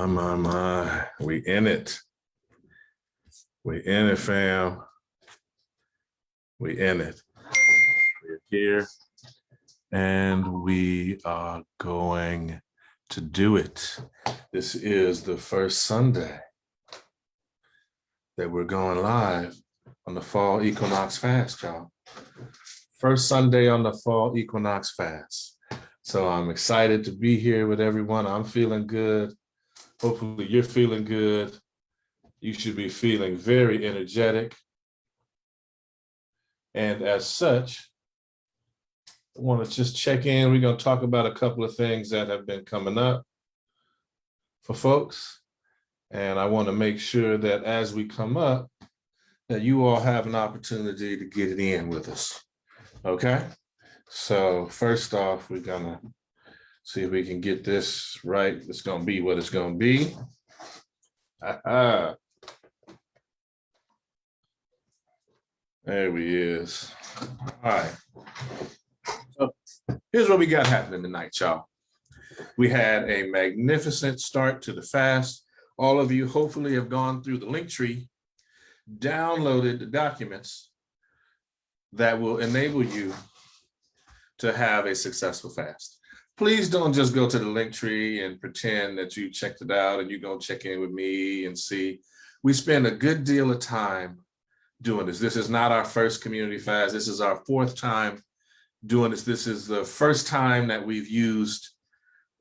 My. We in it. We in it, fam. We in it. We're here. And we are going to do it. This is the first Sunday that we're going live on the fall equinox fast, y'all. First Sunday on the fall equinox fast. So I'm excited to be here with everyone. I'm feeling good. Hopefully you're feeling good. You should be feeling very energetic. And as such, I want to just check in. We're going to talk about a couple of things that have been coming up for folks. And I want to make sure that as we come up, that you all have an opportunity to get it in with us. Okay? So first off, we're going to see if we can get this right. It's going to be what it's going to be. There he is. All right. So here's what we got happening tonight, y'all. We had a magnificent start to the fast. All of you hopefully have gone through the link tree, downloaded the documents that will enable you to have a successful fast. Please don't just go to the link tree and pretend that you checked it out and you're going to check in with me and see. We spend a good deal of time doing this. This is not our first community fast. This is our fourth time doing this. This is the first time that we've used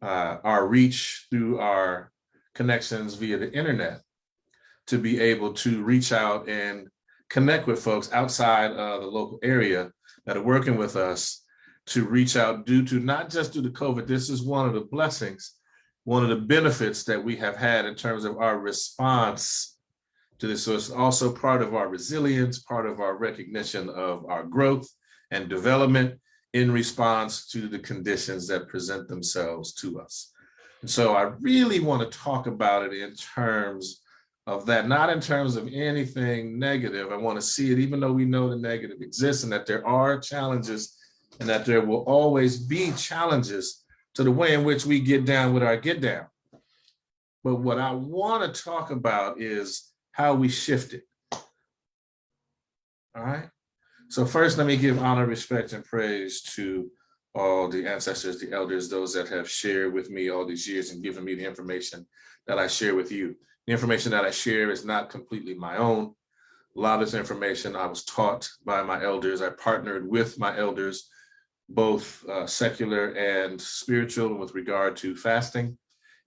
our reach through our connections via the internet to be able to reach out and connect with folks outside of the local area that are working with us to reach out due to not just due to COVID. This is one of the blessings, one of the benefits that we have had in terms of our response to this. So it's also part of our resilience, part of our recognition of our growth and development in response to the conditions that present themselves to us. And so I really want to talk about it in terms of that, not in terms of anything negative. I want to see it, even though we know the negative exists and that there are challenges and that there will always be challenges to the way in which we get down with our get down. But what I want to talk about is how we shift it. All right. So first, let me give honor, respect, and praise to all the ancestors, the elders, those that have shared with me all these years and given me the information that I share with you. The information that I share is not completely my own. A lot of this information I was taught by my elders. I partnered with my elders, both secular and spiritual, with regard to fasting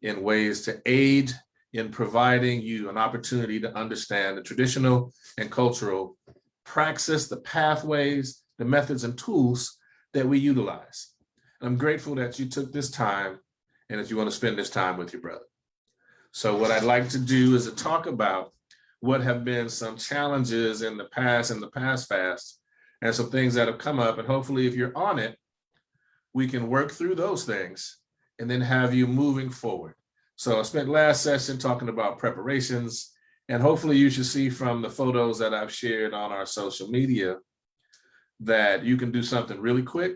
in ways to aid in providing you an opportunity to understand the traditional and cultural praxis, the pathways, the methods and tools that we utilize. And I'm grateful that you took this time and that you want to spend this time with your brother. So what I'd like to do is to talk about what have been some challenges in the past fast, and some things that have come up. And hopefully if you're on it, we can work through those things and then have you moving forward. So I spent last session talking about preparations, and hopefully you should see from the photos that I've shared on our social media that you can do something really quick,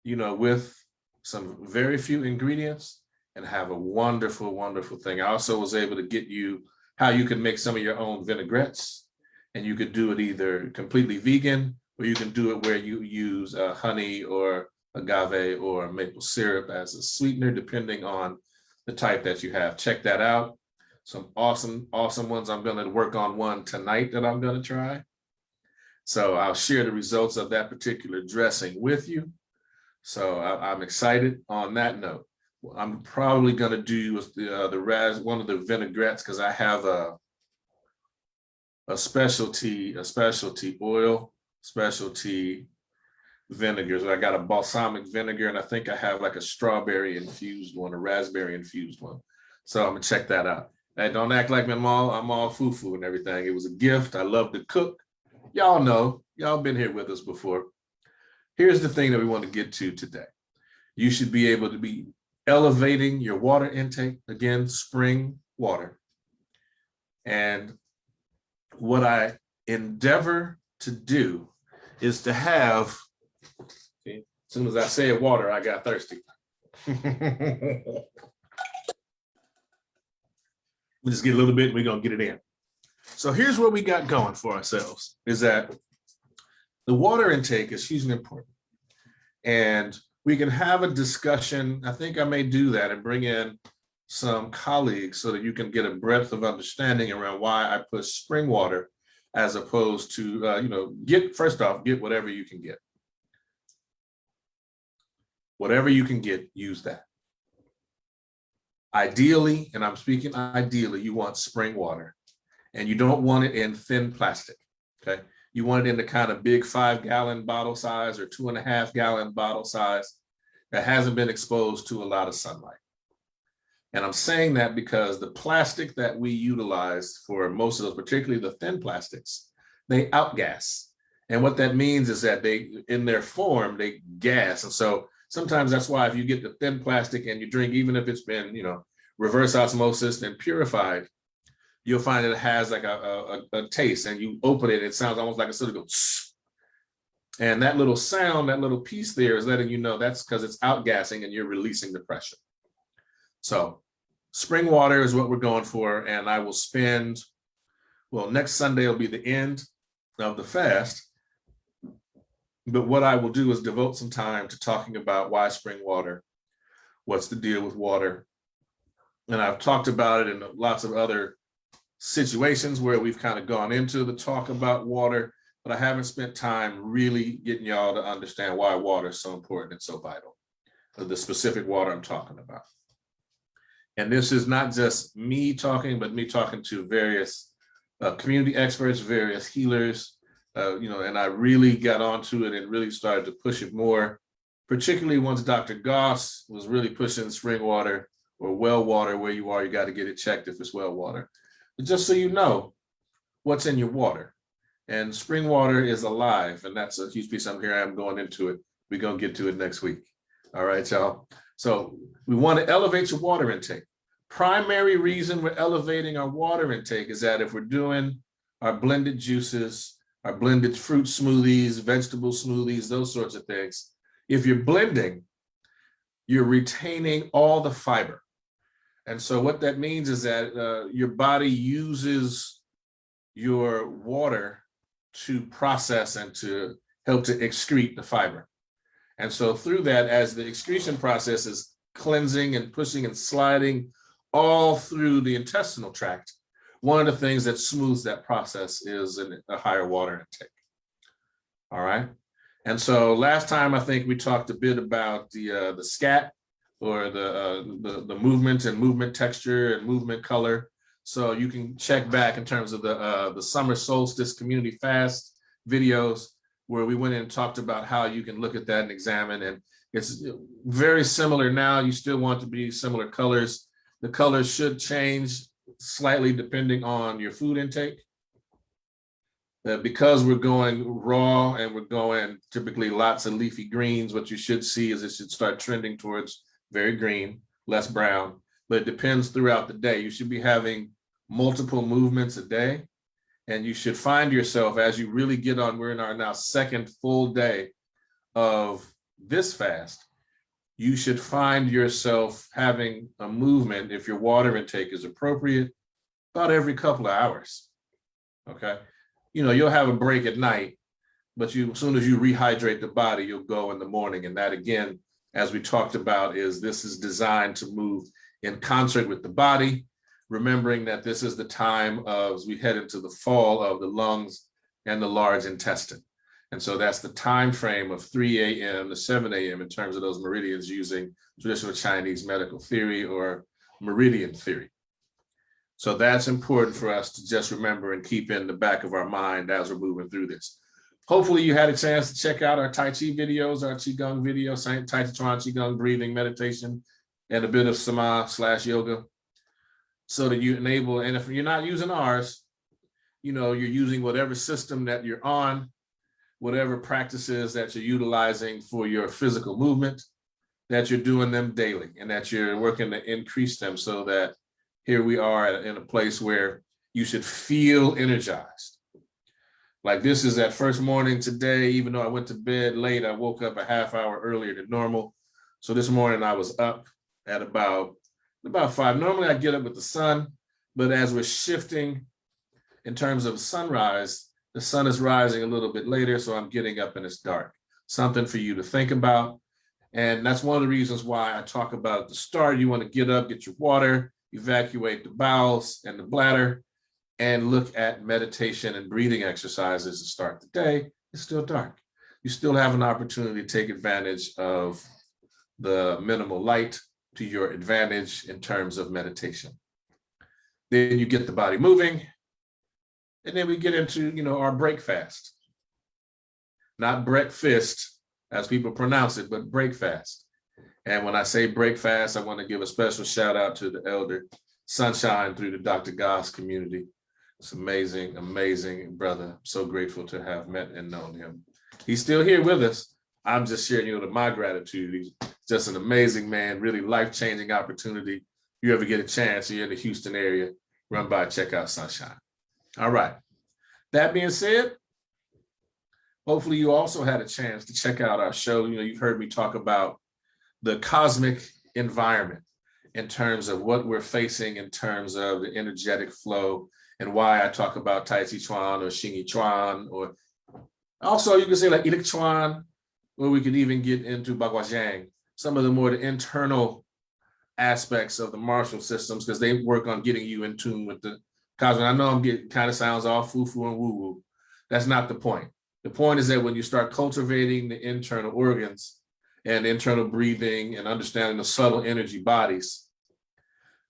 with some very few ingredients and have a wonderful, wonderful thing. I also was able to get you how you can make some of your own vinaigrettes, and you could do it either completely vegan, or you can do it where you use honey or agave or maple syrup as a sweetener, depending on the type that you have. Check that out. Some awesome, awesome ones. I'm going to work on one tonight that I'm going to try. So I'll share the results of that particular dressing with you. So I'm excited on that note. I'm probably going to do one of the vinaigrettes, because I have a specialty oil, specialty vinegar. So I got a balsamic vinegar, and I think I have like a strawberry infused one, a raspberry infused one. So I'm gonna check that out. Hey, don't act like I'm all foo-foo and everything. It was a gift. I love to cook. Y'all know, y'all been here with us before. Here's the thing that we want to get to today. You should be able to be elevating your water intake, again, spring water. And what I endeavor to do is to have, see, as soon as I said water, I got thirsty. We'll just get a little bit, and we're going to get it in. So here's what we got going for ourselves, is that the water intake is hugely important. And we can have a discussion. I think I may do that and bring in some colleagues so that you can get a breadth of understanding around why I push spring water as opposed to, first off, get whatever you can get. Whatever you can get, use that. Ideally, and I'm speaking ideally, you want spring water, and you don't want it in thin plastic, okay? You want it in the kind of big 5-gallon bottle size or 2.5-gallon bottle size that hasn't been exposed to a lot of sunlight. And I'm saying that because the plastic that we utilize for most of those, particularly the thin plastics, they outgas. And what that means is that they, in their form, they gas. And so sometimes that's why if you get the thin plastic and you drink, even if it's been, reverse osmosis and purified, you'll find it has like a taste, and you open it, it sounds almost like a sort of goes. And that little sound, that little piece there is letting you know that's because it's outgassing and you're releasing the pressure. So spring water is what we're going for. And I will spend, next Sunday will be the end of the fast. But what I will do is devote some time to talking about why spring water, what's the deal with water. And I've talked about it in lots of other situations where we've kind of gone into the talk about water, but I haven't spent time really getting y'all to understand why water is so important and so vital, the specific water I'm talking about. And this is not just me talking, but me talking to various community experts, various healers, and I really got onto it and really started to push it more, particularly once Dr. Goss was really pushing spring water or well water. Where you are, you got to get it checked if it's well water. But just so you know what's in your water. And spring water is alive, and that's a huge piece. Here I am going into it. We're going to get to it next week. All right, y'all. So we want to elevate your water intake. Primary reason we're elevating our water intake is that if we're doing our blended juices, our blended fruit smoothies, vegetable smoothies, those sorts of things, if you're blending, you're retaining all the fiber. And so what that means is that your body uses your water to process and to help to excrete the fiber. And so through that, as the excretion process is cleansing and pushing and sliding all through the intestinal tract, one of the things that smooths that process is a higher water intake. All right. And so last time, I think we talked a bit about the scat, or the movement and movement texture and movement color. So you can check back in terms of the summer solstice community fast videos, where we went in and talked about how you can look at that and examine. And it's very similar now. You still want to be similar colors. The colors should change slightly depending on your food intake. Because we're going raw and we're going typically lots of leafy greens, what you should see is it should start trending towards very green, less brown, but it depends throughout the day. You should be having multiple movements a day, and you should find yourself, as you really get on, we're in our now second full day of this fast, you should find yourself having a movement, if your water intake is appropriate, about every couple of hours, okay? You'll have a break at night, but as soon as you rehydrate the body, you'll go in the morning. And that, again, as we talked about, this is designed to move in concert with the body, remembering that this is the time as we head into the fall of the lungs and the large intestine. And so that's the time frame of 3 a.m. to 7 a.m. in terms of those meridians, using traditional Chinese medical theory or meridian theory. So that's important for us to just remember and keep in the back of our mind as we're moving through this. Hopefully you had a chance to check out our Tai Chi videos, our Qigong videos, Tai Chi Chuan, Qigong breathing, meditation, and a bit of Sama/yoga, so that you enable, and if you're not using ours, you're using whatever system that you're on, whatever practices that you're utilizing for your physical movement, that you're doing them daily and that you're working to increase them, so that here we are in a place where you should feel energized. Like this is that first morning today, even though I went to bed late, I woke up a half hour earlier than normal. So this morning I was up at about 5. Normally I get up with the sun, But as we're shifting in terms of sunrise, the sun is rising a little bit later, so I'm getting up and it's dark. Something for you to think about. And that's one of the reasons why I talk about at the start. You want to get up, get your water, evacuate the bowels and the bladder, and look at meditation and breathing exercises to start the day. It's still dark. You still have an opportunity to take advantage of the minimal light to your advantage in terms of meditation. Then you get the body moving, and then we get into, our break fast. Not breakfast, as people pronounce it, but break fast. And when I say break fast, I want to give a special shout out to the elder Sunshine through the Dr. Goss community. It's amazing, amazing brother. I'm so grateful to have met and known him. He's still here with us. I'm just sharing, my gratitude. He's just an amazing man, really life-changing opportunity. If you ever get a chance, you're in the Houston area, run by, check out Sunshine. All right. That being said, hopefully you also had a chance to check out our show. You've heard me talk about the cosmic environment in terms of what we're facing in terms of the energetic flow, and why I talk about Tai Chi Chuan or Xing Yi Chuan, or also you can say like Ilik Chuan, or we could even get into Bagua Zhang, some of the more the internal aspects of the martial systems, because they work on getting you in tune with the cosmic. I know I'm getting kind of sounds all foo-foo and woo-woo. That's not the point. The point is that when you start cultivating the internal organs and internal breathing and understanding the subtle energy bodies,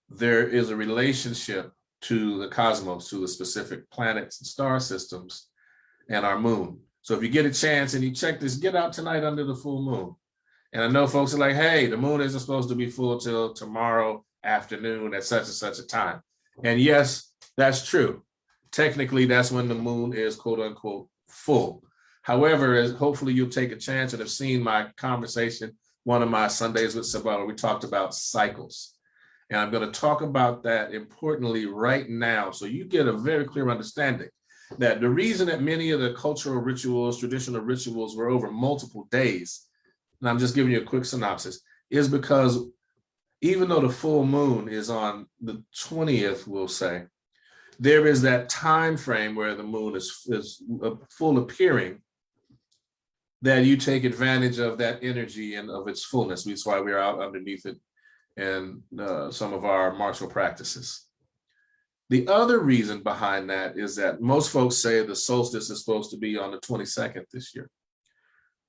there is a relationship to the cosmos, to the specific planets and star systems and our moon. So if you get a chance and you check this, get out tonight under the full moon. And I know folks are like, hey, the moon isn't supposed to be full till tomorrow afternoon at such and such a time. And yes, that's true. Technically, that's when the moon is quote unquote full. However, as hopefully you'll take a chance and have seen my conversation, one of my Sundays with Seba, where we talked about cycles. And I'm going to talk about that importantly right now, so you get a very clear understanding that the reason that many of the cultural rituals, traditional rituals were over multiple days, and I'm just giving you a quick synopsis, is because even though the full moon is on the 20th, we'll say, there is that time frame where the moon is full appearing, that you take advantage of that energy and of its fullness. That's why we're out underneath it and some of our martial practices. The other reason behind that is that most folks say the solstice is supposed to be on the 22nd this year.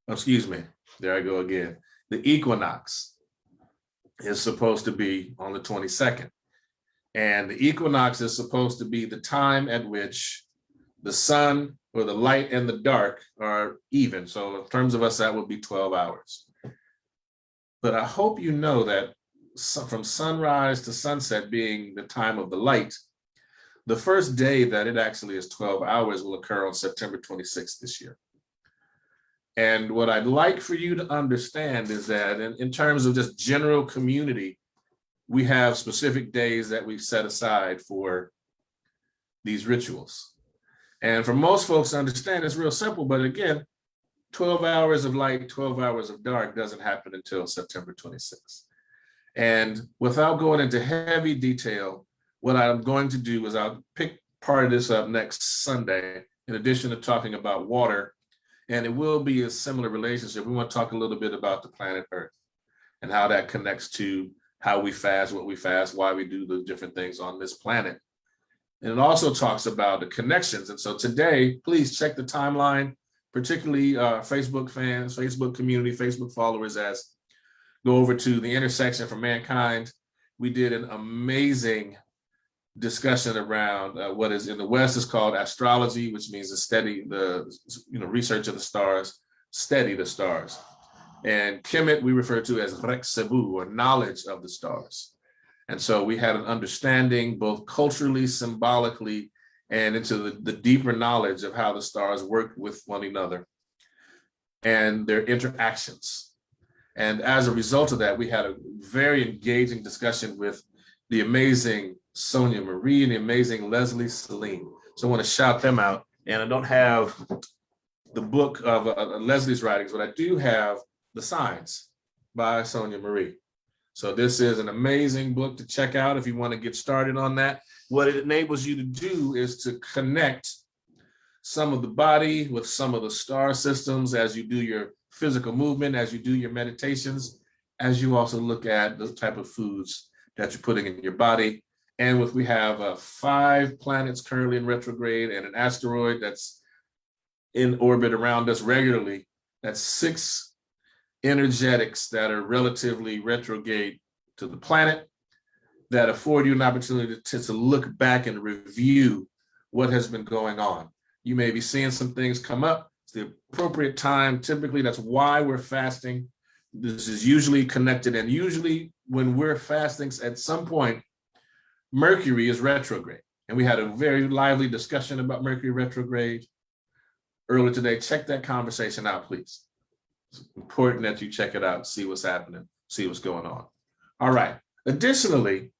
Excuse me, there I go again. The equinox is supposed to be on the 22nd. And the equinox is supposed to be the time at which the sun or the light and the dark are even. So in terms of us, that would be 12 hours. But I hope you know that from sunrise to sunset being the time of the light, the first day that it actually is 12 hours will occur on September 26th this year. And what I'd like for you to understand is that in terms of just general community, we have specific days that we've set aside for these rituals. And for most folks to understand, it's real simple, but again, 12 hours of light, 12 hours of dark doesn't happen until September 26th. And without going into heavy detail, what I'm going to do is I'll pick part of this up next Sunday, in addition to talking about water, and it will be a similar relationship. We want to talk a little bit about the planet Earth and how that connects to how we fast, what we fast, why we do the different things on this planet. And it also talks about the connections. And so today, please check the timeline, particularly Facebook fans, Facebook community, Facebook followers, as go over to the intersection for mankind. We did an amazing discussion around what is in the West is called astrology, which means the research of the stars, study the stars. And Kemet we refer to as Rek Sebu, or knowledge of the stars. And so we had an understanding both culturally, symbolically, and into the deeper knowledge of how the stars work with one another and their interactions. And as a result of that, we had a very engaging discussion with the amazing Sonia Marie and the amazing Leslie Celine. So I want to shout them out. And I don't have the book of Leslie's writings, but I do have The Signs by Sonia Marie. So this is an amazing book to check out if you want to get started on that. What it enables you to do is to connect some of the body with some of the star systems as you do your physical movement, as you do your meditations, as you also look at the type of foods that you're putting in your body. And we have 5 planets currently in retrograde and an asteroid that's in orbit around us regularly. That's 6 energetics that are relatively retrograde to the planet that afford you an opportunity to look back and review what has been going on. You may be seeing some things come up. It's the appropriate time. Typically, that's why we're fasting. This is usually connected, and usually when we're fasting, at some point, Mercury is retrograde. And we had a very lively discussion about Mercury retrograde earlier today. Check that conversation out, please. It's important that you check it out, see what's happening, see what's going on. All right. Additionally,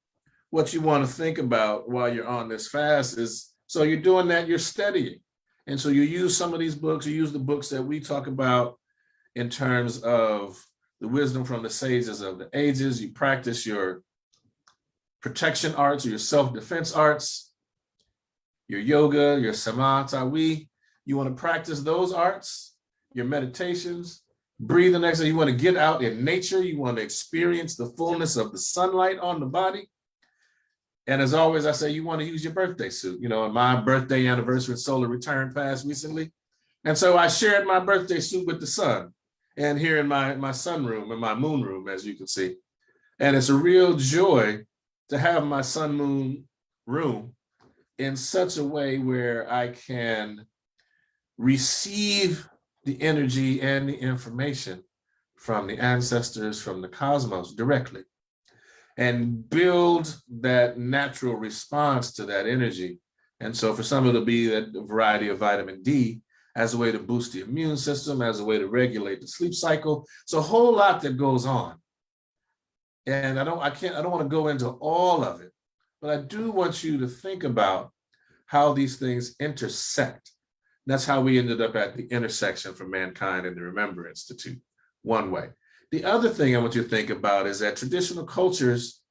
what you want to think about while you're on this fast is, so you're doing that, you're studying. And so you use some of these books, you use the books that we talk about in terms of the wisdom from the sages of the ages. You practice your protection arts or your self-defense arts, your yoga, your samatha. You want to practice those arts, your meditations, breathing exercise. You want to get out in nature. You want to experience the fullness of the sunlight on the body. And as always, I say you want to use your birthday suit. You know, my birthday anniversary solar return passed recently. And so I shared my birthday suit with the sun and here in my sunroom and my moon room, as you can see. And it's a real joy to have my sun moon room in such a way where I can receive the energy and the information from the ancestors, from the cosmos directly, and build that natural response to that energy. And so for some, it'll be that variety of vitamin D as a way to boost the immune system, as a way to regulate the sleep cycle. So a whole lot that goes on. And I don't want to go into all of it, but I do want you to think about how these things intersect. That's how we ended up at the intersection for mankind and the Remember Institute, one way. The other thing I want you to think about is that traditional cultures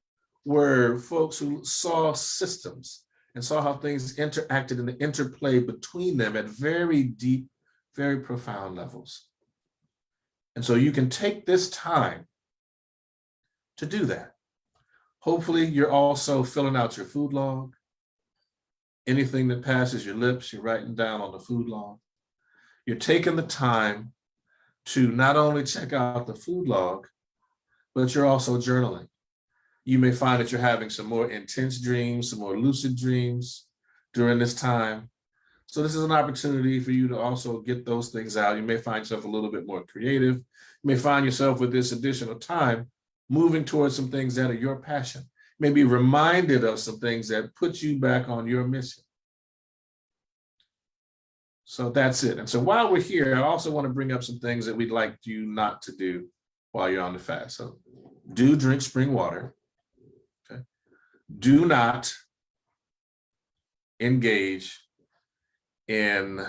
were folks who saw systems and saw how things interacted and the interplay between them at very deep, very profound levels. And so you can take this time to do that. Hopefully you're also filling out your food log. Anything that passes your lips, you're writing down on the food log. You're taking the time to not only check out the food log, but you're also journaling. You may find that you're having some more intense dreams, some more lucid dreams during this time. So this is an opportunity for you to also get those things out. You may find yourself a little bit more creative. You may find yourself with this additional time moving towards some things that are your passion. You may be reminded of some things that put you back on your mission. So that's it. And so while we're here, I also want to bring up some things that we'd like you not to do while you're on the fast. So do drink spring water. Okay. Do not engage in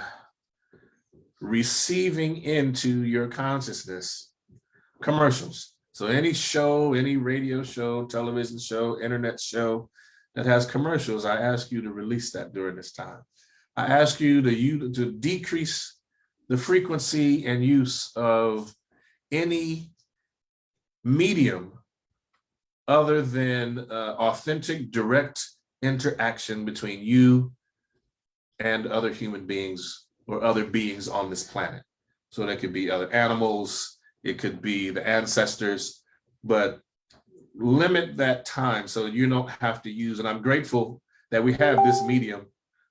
receiving into your consciousness commercials. So any show, any radio show, television show, internet show that has commercials, I ask you to release that during this time. I ask you to decrease the frequency and use of any medium other than authentic, direct interaction between you and other human beings or other beings on this planet. So that could be other animals, it could be the ancestors, but limit that time so you don't have to use, and I'm grateful that we have this medium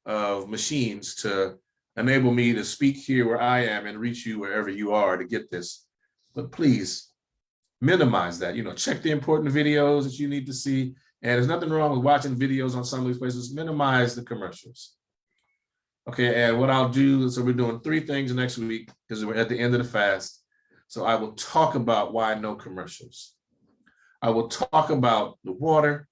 of machines to enable me to speak here where I am and reach you wherever you are to get this. But please minimize that, check the important videos that you need to see. And there's nothing wrong with watching videos on some of these places. Minimize the commercials. Okay, and what I'll do, so we're doing 3 things next week because we're at the end of the fast. So I will talk about why no commercials. I will talk about the water.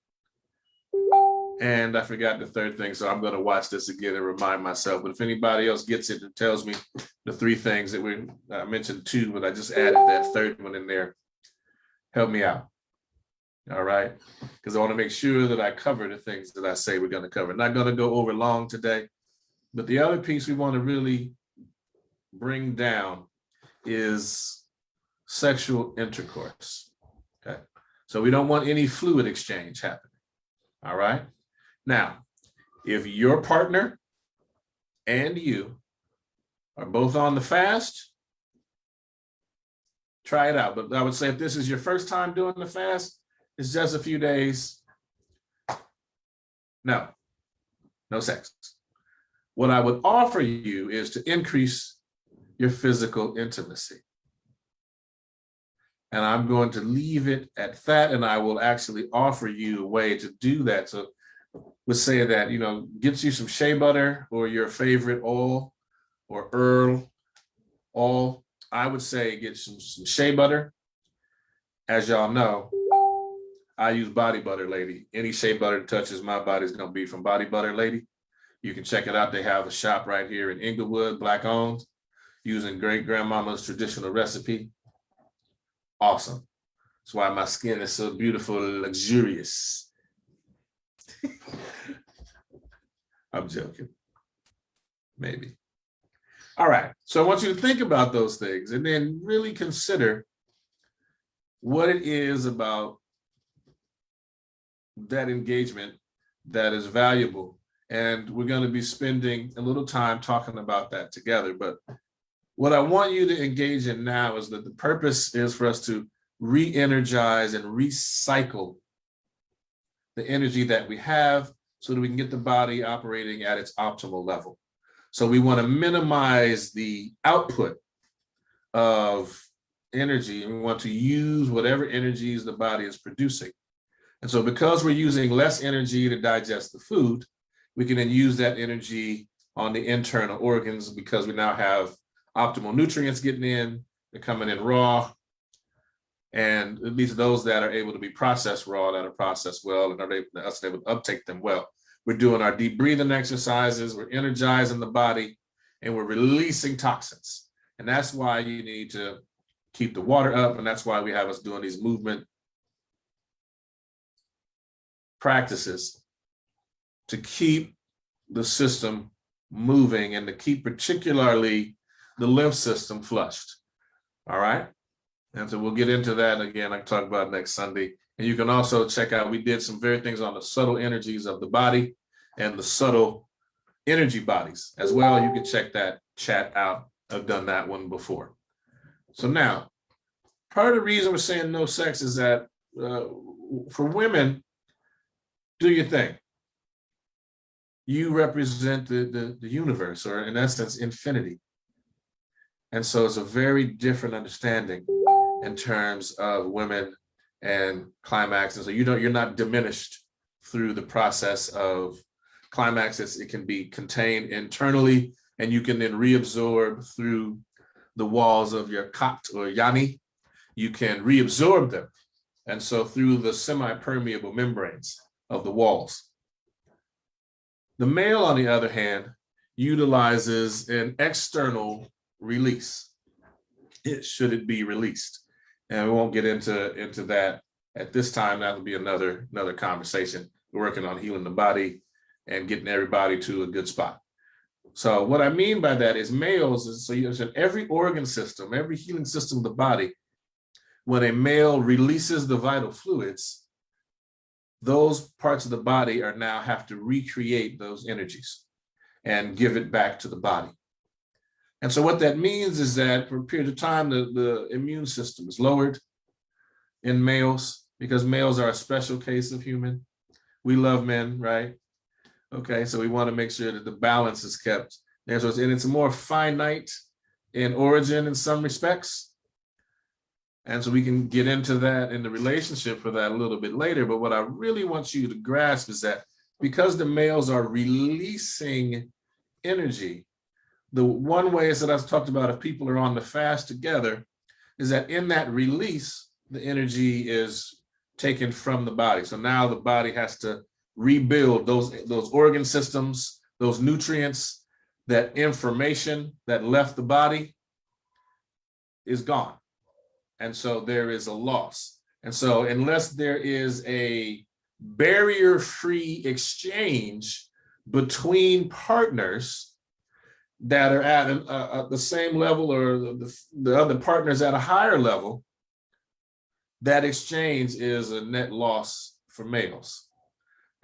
And I forgot the 3rd thing, so I'm going to watch this again and remind myself. But if anybody else gets it and tells me the 3 things that I mentioned 2, but I just added that 3rd one in there, help me out. All right, because I want to make sure that I cover the things that I say we're going to cover. Not going to go over long today, but the other piece we want to really bring down is sexual intercourse. Okay, so we don't want any fluid exchange happening. All right, now, if your partner and you are both on the fast, try it out. But I would say if this is your first time doing the fast, it's just a few days. No sex. What I would offer you is to increase your physical intimacy. And I'm going to leave it at that, and I will actually offer you a way to do that. So we'll say that, get you some shea butter or your favorite oil or herb oil. I would say get some shea butter. As y'all know, I use Body Butter Lady. Any shea butter that touches my body is going to be from Body Butter Lady. You can check it out. They have a shop right here in Inglewood, Black owned, using great grandmama's traditional recipe. Awesome. That's why my skin is so beautiful and luxurious. I'm joking. Maybe. All right. So I want you to think about those things and then really consider what it is about that engagement that is valuable. And we're going to be spending a little time talking about that together. But what I want you to engage in now is that the purpose is for us to re-energize and recycle the energy that we have so that we can get the body operating at its optimal level. So we want to minimize the output of energy, and we want to use whatever energies the body is producing. And so because we're using less energy to digest the food, we can then use that energy on the internal organs because we now have optimal nutrients getting in, they're coming in raw, and at least those that are able to be processed raw, that are processed well, and are able to uptake them well. We're doing our deep breathing exercises, we're energizing the body, and we're releasing toxins. And that's why you need to keep the water up, and that's why we have us doing these movement practices to keep the system moving and to keep particularly the lymph system flushed. All right. And so we'll get into that again. I can talk about next Sunday. And you can also check out, we did some very things on the subtle energies of the body and the subtle energy bodies as well. You can check that chat out. I've done that one before. So now, part of the reason we're saying no sex is that for women, do your thing. You represent the universe, or in essence, infinity. And so it's a very different understanding in terms of women and climax. And so you're not diminished through the process of climax. It can be contained internally, and you can then reabsorb through the walls of your cot or yoni. You can reabsorb them. And so through the semi-permeable membranes of the walls. The male, on the other hand, utilizes an external release. Should it be released? And we won't get into that at this time. That will be another conversation. We're working on healing the body and getting everybody to a good spot. So what I mean by that is males, so you understand every organ system, every healing system of the body, when a male releases the vital fluids, those parts of the body are now have to recreate those energies and give it back to the body. And so what that means is that for a period of time, the immune system is lowered in males because males are a special case of human. We love men, right? Okay, so we want to make sure that the balance is kept. And so it's more finite in origin in some respects. And so we can get into that in the relationship for that a little bit later. But what I really want you to grasp is that because the males are releasing energy, the one way is that I've talked about if people are on the fast together is that in that release, the energy is taken from the body. So now the body has to rebuild those organ systems, those nutrients, that information that left the body is gone. And so there is a loss. And so unless there is a barrier-free exchange between partners that are at the same level, or the other partners at a higher level, that exchange is a net loss for males.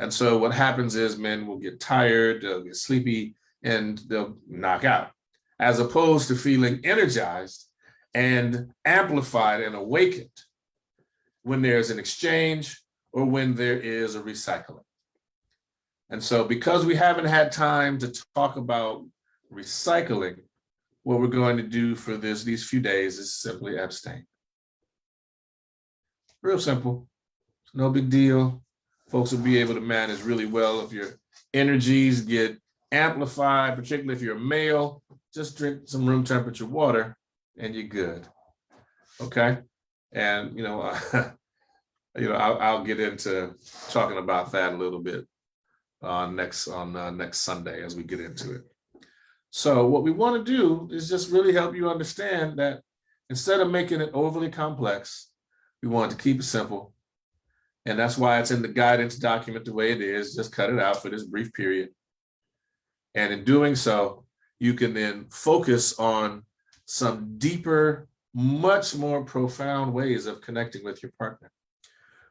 And so what happens is men will get tired, they'll get sleepy, and they'll knock out, as opposed to feeling energized and amplified and awakened when there's an exchange or when there is a recycling. And so because we haven't had time to talk about recycling, what we're going to do for these few days is simply abstain. Real simple, no big deal. Folks will be able to manage really well. If your energies get amplified, particularly if you're a male, just drink some room temperature water and you're good. Okay. And, I'll get into talking about that a little bit next Sunday as we get into it. So what we want to do is just really help you understand that instead of making it overly complex, we want to keep it simple. And that's why it's in the guidance document the way it is. Just cut it out for this brief period. And in doing so, you can then focus on some deeper, much more profound ways of connecting with your partner.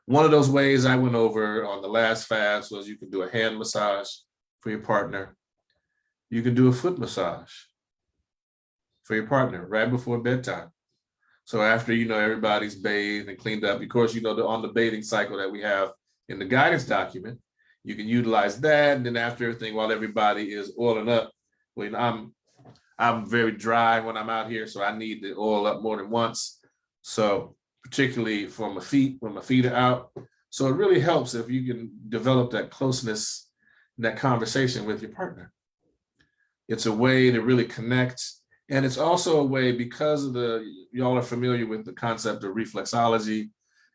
One of those ways I went over on the last fast was you can do a hand massage for your partner. You can do a foot massage for your partner right before bedtime. So after, everybody's bathed and cleaned up, of course, on the bathing cycle that we have in the guidance document, you can utilize that. And then after everything, while everybody is oiling up, I'm very dry when I'm out here, so I need to oil up more than once. So particularly for my feet, when my feet are out. So it really helps if you can develop that closeness, that conversation with your partner. It's a way to really connect. And it's also a way, because of y'all are familiar with the concept of reflexology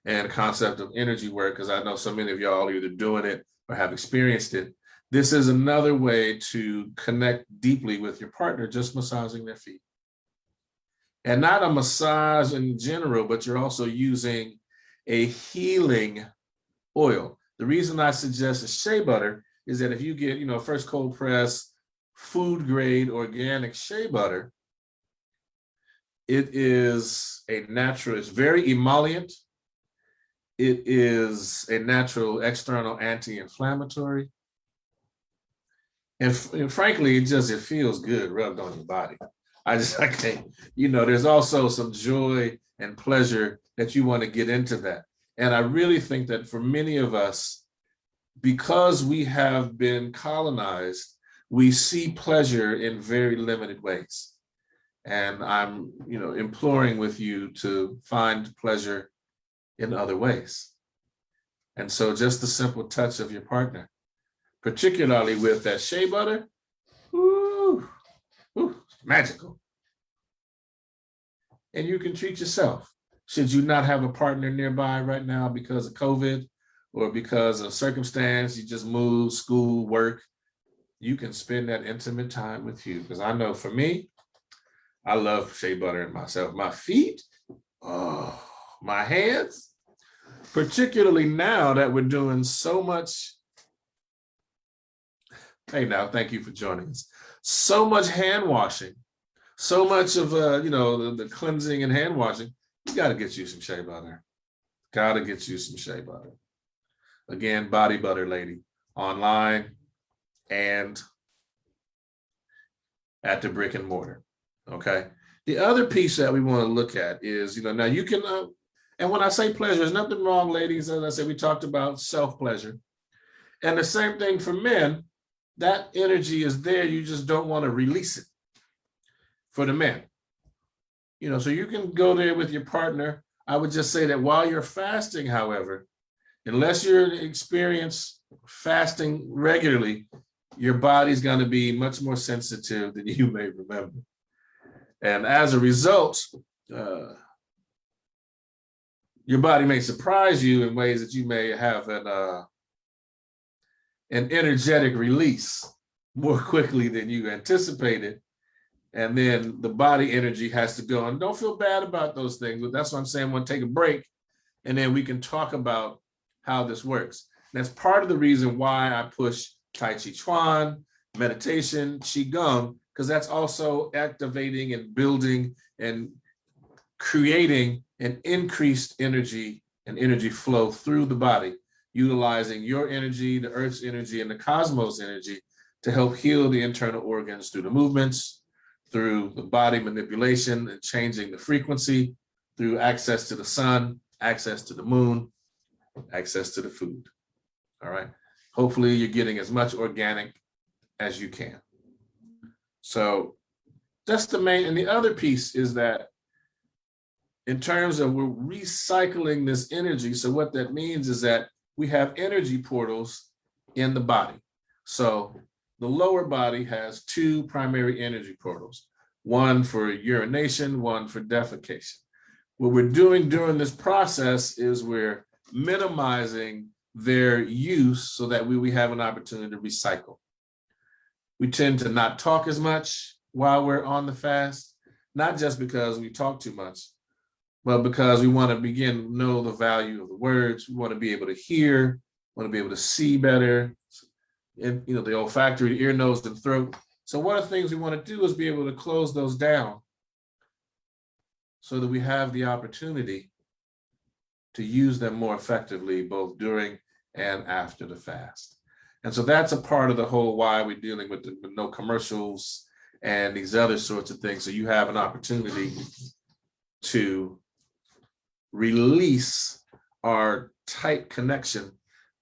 and the concept of energy work, because I know so many of y'all are either doing it or have experienced it. This is another way to connect deeply with your partner, just massaging their feet. And not a massage in general, but you're also using a healing oil. The reason I suggest a shea butter is that if you get, first cold press, food grade organic shea butter, it is a natural, it's very emollient. It is a natural external anti-inflammatory. And frankly, it feels good rubbed on your body. I can't, there's also some joy and pleasure that you want to get into that. And I really think that for many of us, because we have been colonized, we see pleasure in very limited ways. And I'm, imploring with you to find pleasure in other ways. And so just the simple touch of your partner, particularly with that shea butter, woo, magical. And you can treat yourself. Should you not have a partner nearby right now because of COVID or because of circumstance, you just moved, school, work, you can spend that intimate time with you. Because I know for me, I love shea butter in myself. My feet, my hands, particularly now that we're doing so much. Hey, now, thank you for joining us. So much hand washing, so much of, the cleansing and hand washing. You got to get you some shea butter. Got to get you some shea butter. Again, Body Butter Lady, online and at the brick and mortar. Okay. The other piece that we want to look at is, now you can, and when I say pleasure, there's nothing wrong, ladies. As I said, we talked about self-pleasure. And the same thing for men. That energy is there. You just don't want to release it for the men. So you can go there with your partner. I would just say that while you're fasting, however, unless you're experienced fasting regularly, your body's going to be much more sensitive than you may remember. And as a result, your body may surprise you in ways that you may have an energetic release more quickly than you anticipated. And then the body energy has to go. And don't feel bad about those things. But that's what I'm saying. When take a break and then we can talk about how this works. And that's part of the reason why I push Tai Chi Chuan, meditation, Qigong, because that's also activating and building and creating an increased energy and energy flow through the body, utilizing your energy, the earth's energy, and the cosmos energy to help heal the internal organs through the movements, through the body manipulation and changing the frequency, through access to the sun, access to the moon, access to the food. All right. Hopefully you're getting as much organic as you can. So that's the main, and the other piece is that in terms of we're recycling this energy. So what that means is that we have energy portals in the body. So the lower body has two primary energy portals, one for urination, one for defecation. What we're doing during this process is we're minimizing their use so that we have an opportunity to recycle. We tend to not talk as much while we're on the fast, not just because we talk too much, but because we want to begin to know the value of the words. We want to be able to hear, want to be able to see better, and the olfactory, ear, nose, and throat. So one of the things we want to do is be able to close those down so that we have the opportunity to use them more effectively, both during and after the fast. And so that's a part of the whole why we're dealing with no commercials and these other sorts of things. So you have an opportunity to release our tight connection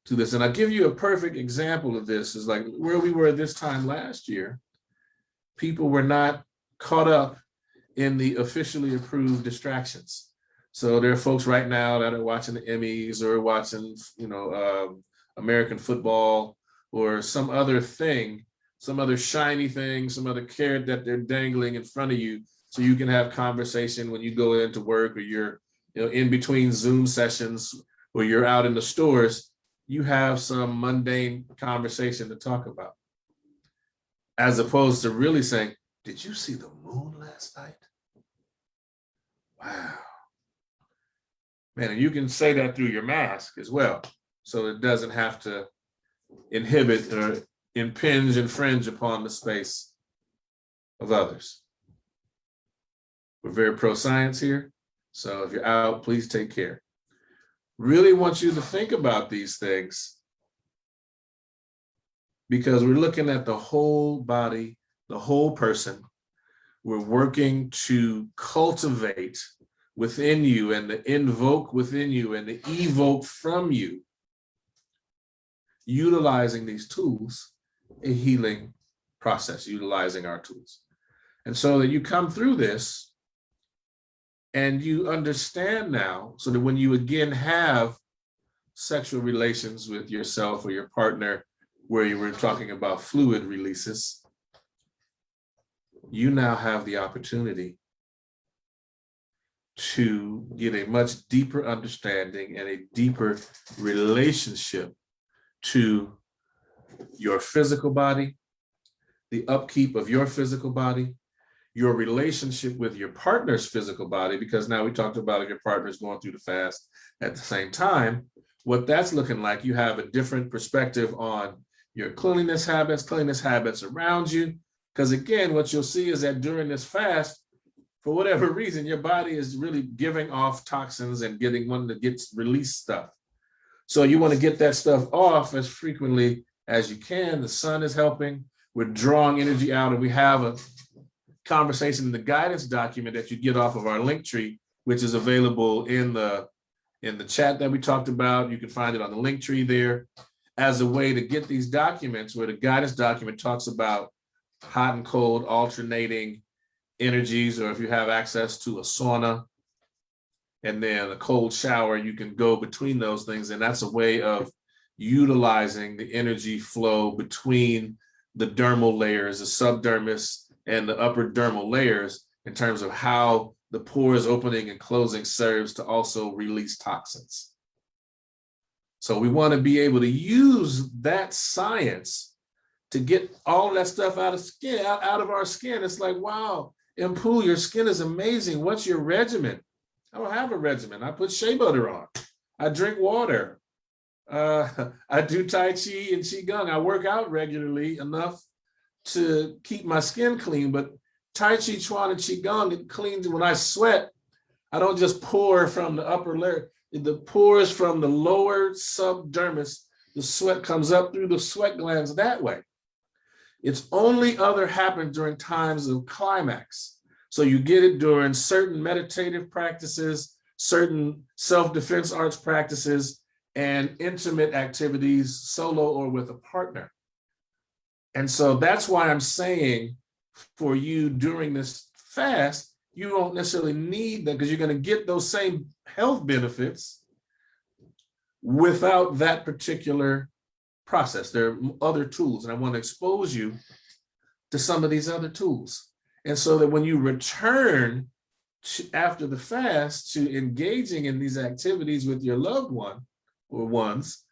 to this. And I'll give you a perfect example of this is like where we were this time last year. People were not caught up in the officially approved distractions. So there are folks right now that are watching the Emmys or watching, American football or some other thing, some other shiny thing, some other carrot that they're dangling in front of you so you can have conversation when you go into work or you're in between Zoom sessions or you're out in the stores, you have some mundane conversation to talk about. As opposed to really saying, did you see the moon last night? Wow. Man, and you can say that through your mask as well. So it doesn't have to inhibit or infringe upon the space of others. We're very pro-science here. So if you're out, please take care. Really want you to think about these things because we're looking at the whole body, the whole person. We're working to cultivate within you and to invoke within you and to evoke from you, utilizing these tools, a healing process, utilizing our tools. And so that you come through this and you understand now, so that when you again have sexual relations with yourself or your partner, where you were talking about fluid releases, you now have the opportunity to get a much deeper understanding and a deeper relationship to your physical body, the upkeep of your physical body, your relationship with your partner's physical body, because now we talked about if your partner's going through the fast at the same time, what that's looking like. You have a different perspective on your cleanliness habits around you. Because again, what you'll see is that during this fast, for whatever reason, your body is really giving off toxins and wanting to get release stuff. So you want to get that stuff off as frequently as you can. The sun is helping. We're drawing energy out, and we have a conversation in the guidance document that you get off of our link tree, which is available in the chat that we talked about. You can find it on the link tree there as a way to get these documents, where the guidance document talks about hot and cold alternating energies, or if you have access to a sauna and then a cold shower, you can go between those things. And that's a way of utilizing the energy flow between the dermal layers, the subdermis and the upper dermal layers, in terms of how the pores opening and closing serves to also release toxins. So we want to be able to use that science to get all that stuff out of our skin. It's like, wow, Inpu, your skin is amazing. What's your regimen? I don't have a regimen. I put shea butter on. I drink water. I do Tai Chi and Qigong. I work out regularly enough to keep my skin clean, but Tai Chi, Chuan, and Qigong, it cleans. When I sweat, I don't just pour from the upper layer. It pours from the lower subdermis. The sweat comes up through the sweat glands that way. It's only other happens during times of climax. So you get it during certain meditative practices, certain self-defense arts practices, and intimate activities, solo or with a partner. And so that's why I'm saying for you during this fast, you don't necessarily need that, because you're going to get those same health benefits without that particular process. There are other tools, and I want to expose you to some of these other tools. And so that when you return after the fast to engaging in these activities with your loved one or ones,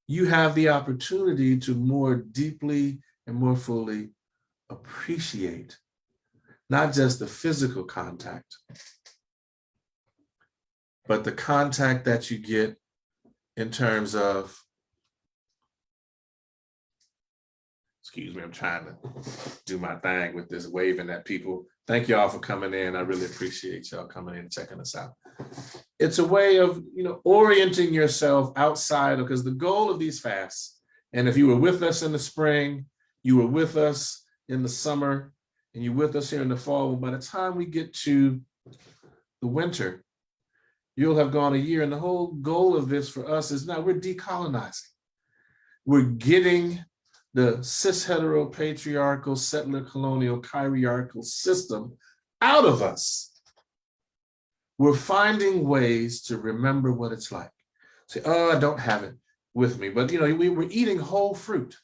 you have the opportunity to more deeply and more fully appreciate not just the physical contact, but the contact that you get in terms of, excuse me, I'm trying to do my thing with this waving at people. Thank you all for coming in. I really appreciate y'all coming in and checking us out. It's a way of, orienting yourself outside of, because the goal of these fasts, and if you were with us in the spring, you were with us in the summer, and you're with us here in the fall, by the time we get to the winter, you'll have gone a year. And the whole goal of this for us is now we're decolonizing. We're getting the cis heteropatriarchal settler colonial chiriarchal system out of us. We're finding ways to remember what it's like. Say, oh, I don't have it with me, but we're eating whole fruit.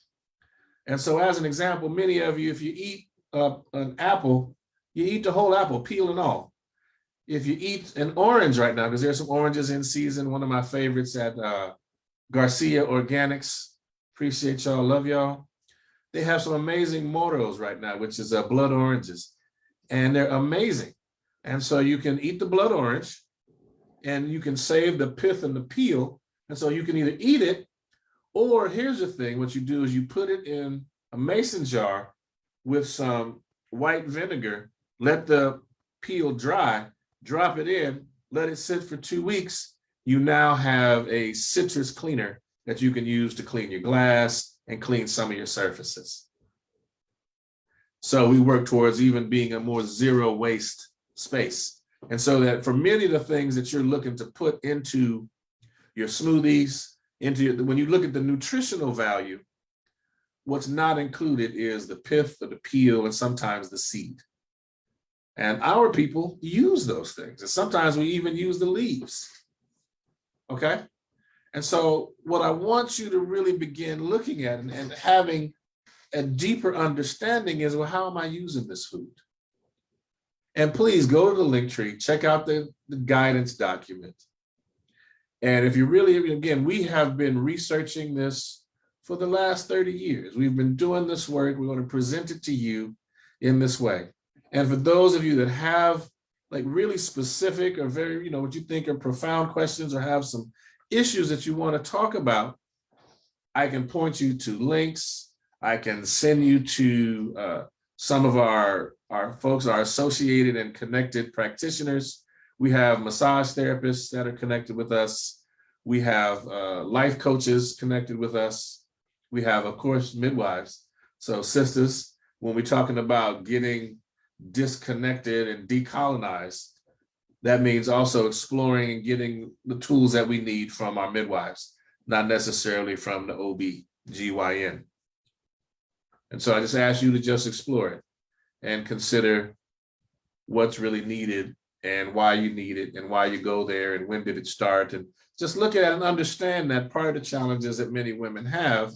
And so as an example, many of you, if you eat an apple, you eat the whole apple, peel and all. If you eat an orange right now, because there's some oranges in season, one of my favorites at Garcia Organics, appreciate y'all, love y'all. They have some amazing moros right now, which is blood oranges, and they're amazing. And so you can eat the blood orange and you can save the pith and the peel. And so you can either eat it, or here's the thing, what you do is you put it in a mason jar with some white vinegar, let the peel dry, drop it in, let it sit for 2 weeks. You now have a citrus cleaner that you can use to clean your glass and clean some of your surfaces. So we work towards even being a more zero waste space. And so that for many of the things that you're looking to put into your smoothies, when you look at the nutritional value, what's not included is the pith or the peel and sometimes the seed. And our people use those things. And sometimes we even use the leaves. Okay? And so what I want you to really begin looking at and having a deeper understanding is, well, how am I using this food? And please go to the link tree, check out the guidance document. And if you really, again, we have been researching this for the last 30 years. We've been doing this work. We're going to present it to you in this way. And for those of you that have like really specific or very, what you think are profound questions or have some issues that you want to talk about, I can point you to links. I can send you to some of our folks, our associated and connected practitioners. We have massage therapists that are connected with us. We have life coaches connected with us. We have, of course, midwives. So sisters, when we're talking about getting disconnected and decolonized, that means also exploring and getting the tools that we need from our midwives, not necessarily from the OB/GYN. And so I just ask you to just explore it and consider what's really needed and why you need it and why you go there and when did it start. And just look at it and understand that part of the challenges that many women have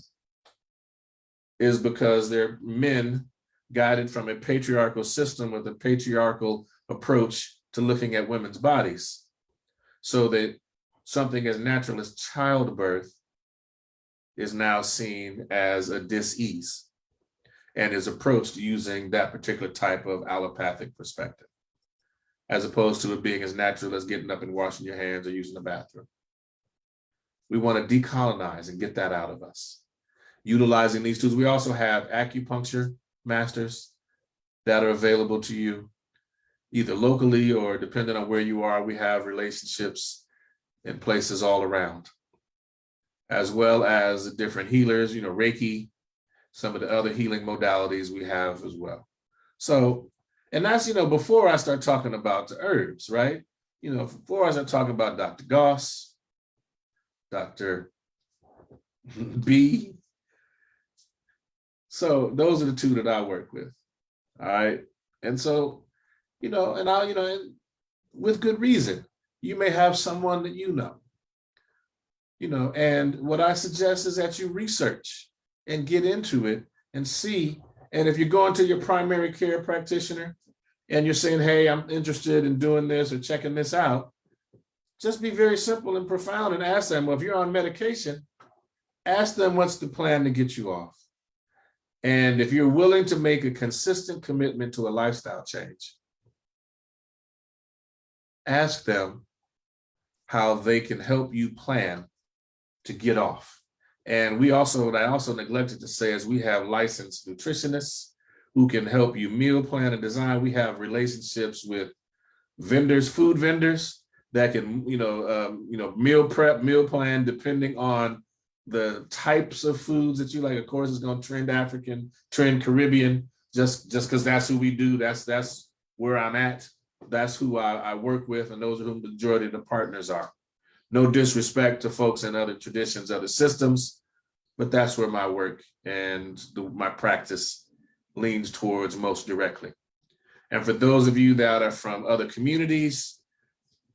is because they're men guided from a patriarchal system with a patriarchal approach to looking at women's bodies, so that something as natural as childbirth is now seen as a dis-ease and is approached using that particular type of allopathic perspective. as opposed to it being as natural as getting up and washing your hands or using the bathroom. We want to decolonize and get that out of us. Utilizing these tools, we also have acupuncture masters that are available to you, either locally or depending on where you are. We have relationships in places all around, as well as the different healers, Reiki, some of the other healing modalities we have as well. So, and that's, before I start talking about the herbs, right? Before I start talking about Dr. Goss, Dr. B. So those are the two that I work with. All right. And so, and with good reason, you may have someone that and what I suggest is that you research and get into it and see. And if you're going to your primary care practitioner and you're saying, hey, I'm interested in doing this or checking this out, just be very simple and profound and ask them, well, if you're on medication, ask them what's the plan to get you off. And if you're willing to make a consistent commitment to a lifestyle change, ask them how they can help you plan to get off. And what I also neglected to say is we have licensed nutritionists who can help you meal plan and design. We have relationships with vendors, food vendors that can, meal prep, meal plan, depending on the types of foods that you like. Of course, it's going to trend African, trend Caribbean, just because that's who we do. That's where I'm at. That's who I work with, and those are who the majority of the partners are. No disrespect to folks in other traditions, other systems, but that's where my work and my practice leans towards most directly. And for those of you that are from other communities,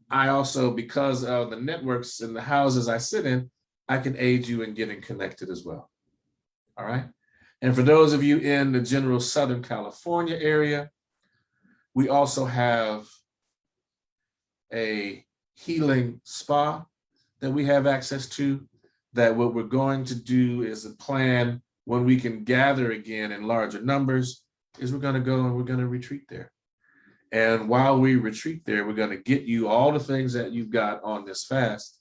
I also, because of the networks and the houses I sit in, I can aid you in getting connected as well. All right. And for those of you in the general Southern California area, we also have a healing spa that we have access to, that what we're going to do is a plan when we can gather again in larger numbers, is we're going to go and we're going to retreat there. And while we retreat there, we're going to get you all the things that you've got on this fast,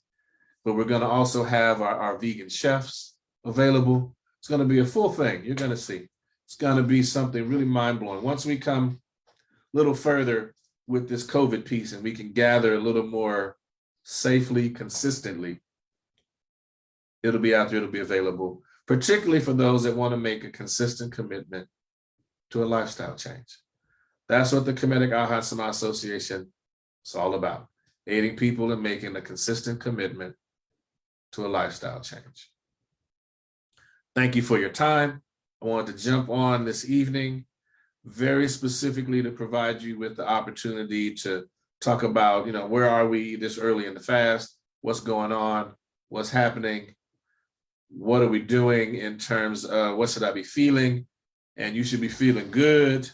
but we're going to also have our vegan chefs available. It's going to be a full thing. You're going to see. It's going to be something really mind-blowing. Once we come a little further with this COVID piece and we can gather a little more safely, consistently, it'll be out there, it'll be available, particularly for those that want to make a consistent commitment to a lifestyle change. That's what the Kemetic KhASA Association is all about, aiding people in making a consistent commitment to a lifestyle change. Thank you for your time. I wanted to jump on this evening very specifically to provide you with the opportunity to talk about, where are we this early in the fast? What's going on? What's happening? What are we doing in terms of what should I be feeling? And you should be feeling good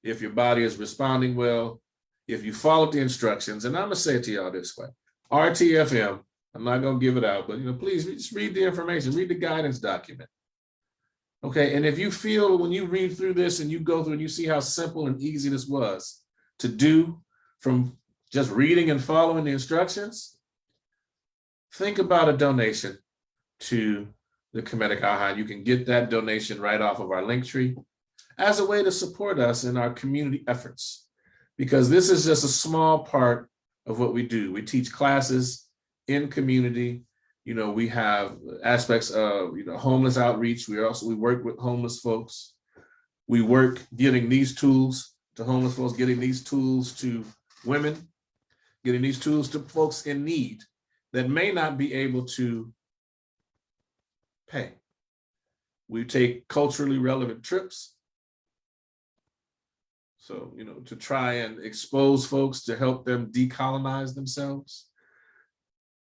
if your body is responding well, if you followed the instructions. And I'm going to say it to y'all this way. RTFM, I'm not going to give it out, but please just read the information, read the guidance document. Okay, and if you feel when you read through this and you go through and you see how simple and easy this was to do from just reading and following the instructions, think about a donation to the Kemetic KhASA. You can get that donation right off of our link tree as a way to support us in our community efforts, because this is just a small part of what we do. We teach classes in community. We have aspects of, homeless outreach. We work with homeless folks. We work getting these tools to homeless folks, getting these tools to women, getting these tools to folks in need that may not be able to pay. We take culturally relevant trips. So, to try and expose folks to help them decolonize themselves.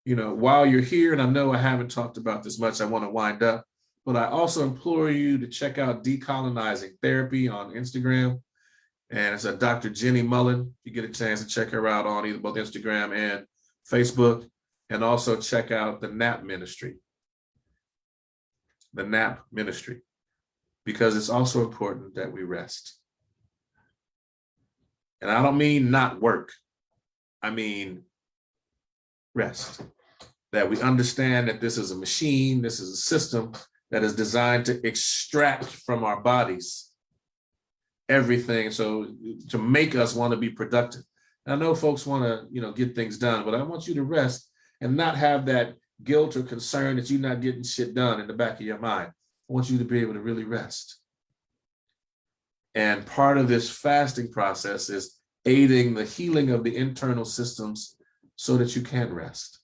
While you're here, and I know I haven't talked about this much, I want to wind up, but I also implore you to check out Decolonizing Therapy on Instagram. And it's a Dr. Jenny Mullen. You get a chance to check her out on either both Instagram and Facebook, and also check out the NAP Ministry. The NAP Ministry, because it's also important that we rest. And I don't mean not work. I mean rest. That we understand that this is a machine, this is a system that is designed to extract from our bodies everything, so to make us want to be productive. And I know folks want to, get things done, but I want you to rest and not have that guilt or concern that you're not getting shit done in the back of your mind. I want you to be able to really rest. And part of this fasting process is aiding the healing of the internal systems so that you can rest.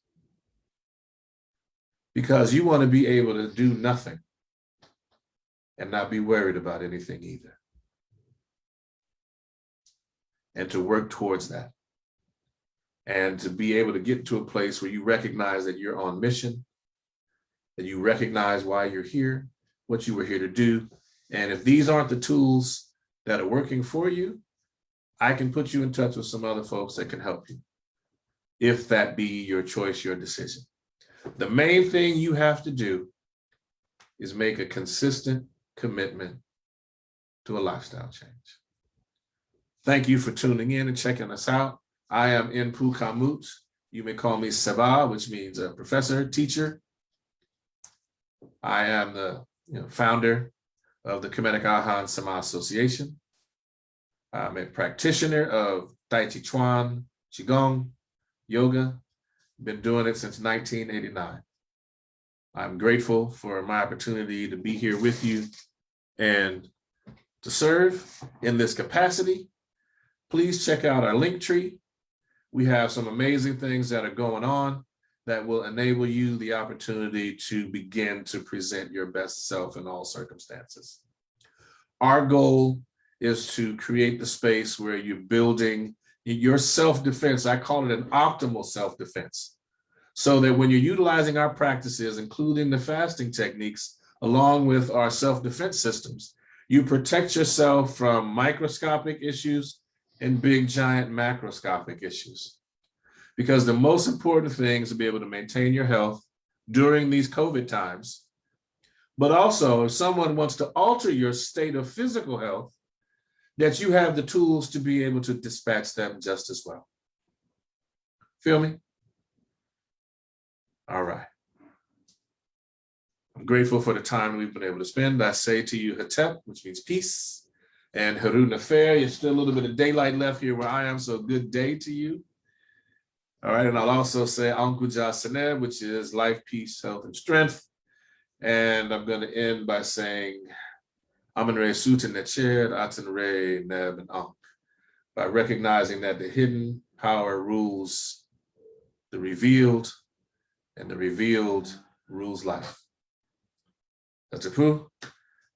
Because you want to be able to do nothing and not be worried about anything either. And to work towards that. And to be able to get to a place where you recognize that you're on mission, that you recognize why you're here, what you were here to do. And if these aren't the tools that are working for you, I can put you in touch with some other folks that can help you, if that be your choice, your decision. The main thing you have to do is make a consistent commitment to a lifestyle change. Thank you for tuning in and checking us out. I am Inpu Kamut. You may call me Seba, which means a professor, teacher. I am the founder of the Kemetic Ahan Sama Association. I'm a practitioner of Tai Chi Chuan, Qigong, yoga. Been doing it since 1989. I'm grateful for my opportunity to be here with you and to serve in this capacity. Please check out our link tree. We have some amazing things that are going on that will enable you the opportunity to begin to present your best self in all circumstances. Our goal is to create the space where you're building your self-defense. I call it an optimal self-defense. So that when you're utilizing our practices, including the fasting techniques, along with our self-defense systems, you protect yourself from microscopic issues and big, giant macroscopic issues. Because the most important thing is to be able to maintain your health during these COVID times. But also, if someone wants to alter your state of physical health, that you have the tools to be able to dispatch them just as well. Feel me? All right. I'm grateful for the time we've been able to spend. I say to you, Hetep, which means peace, and Haru Nefer. There's still a little bit of daylight left here where I am, so good day to you. All right, and I'll also say Ankuja Seneb, which is life, peace, health, and strength. And I'm going to end by saying Amen Re Suten Neched, Aten Re Neb and Ankh, by recognizing that the hidden power rules the revealed, and the revealed rules life. That's a proof.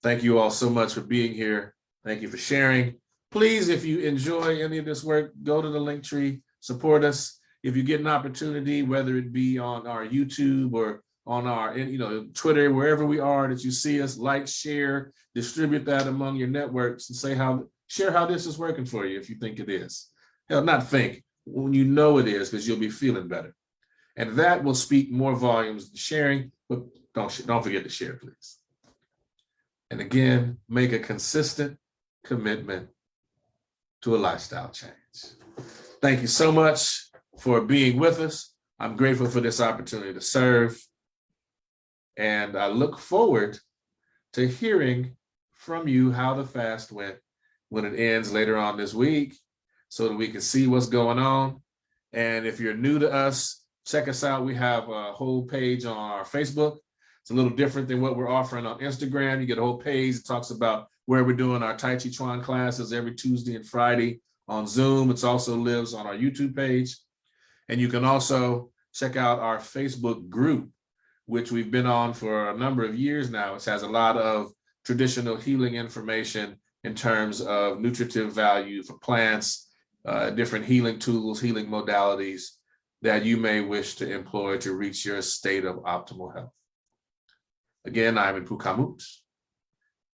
Thank you all so much for being here. Thank you for sharing. Please, if you enjoy any of this work, go to the link tree, support us. If you get an opportunity, whether it be on our YouTube or on our Twitter, wherever we are, that you see us, like, share, distribute that among your networks, and share how this is working for you if you think it is. Hell, not think, when you know it is, because you'll be feeling better. And that will speak more volumes than sharing, but don't forget to share, please. And again, make a consistent commitment to a lifestyle change. Thank you so much for being with us. I'm grateful for this opportunity to serve. And I look forward to hearing from you how the fast went when it ends later on this week, so that we can see what's going on. And if you're new to us, check us out. We have a whole page on our Facebook. It's a little different than what we're offering on Instagram. You get a whole page that talks about where we're doing our Tai Chi Chuan classes every Tuesday and Friday on Zoom. It also lives on our YouTube page. And you can also check out our Facebook group, which we've been on for a number of years now. It has a lot of traditional healing information in terms of nutritive value for plants, different healing tools, healing modalities that you may wish to employ to reach your state of optimal health. Again, I'm Inpu Kamut.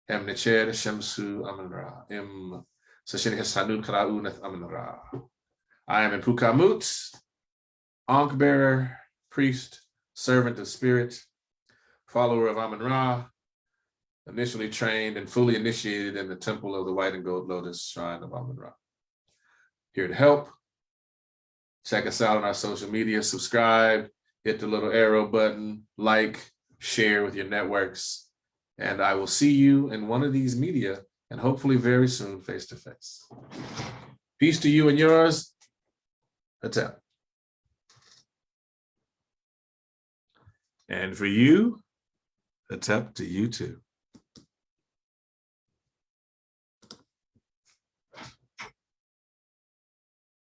Em Necher Shemsu Amanra. Em Sashin Hesanud Karauneth Amanra. I am Inpu Kamut, Ankh bearer, priest, servant of spirit, follower of Amun-Ra, initially trained and fully initiated in the temple of the white and gold lotus shrine of Amun-Ra. Here to help, Check us out on our social media, subscribe, hit the little arrow button, like, share with your networks. And I will see you in one of these media and hopefully very soon face to face. Peace to you and yours. Attempt. And for you, attempt to you too.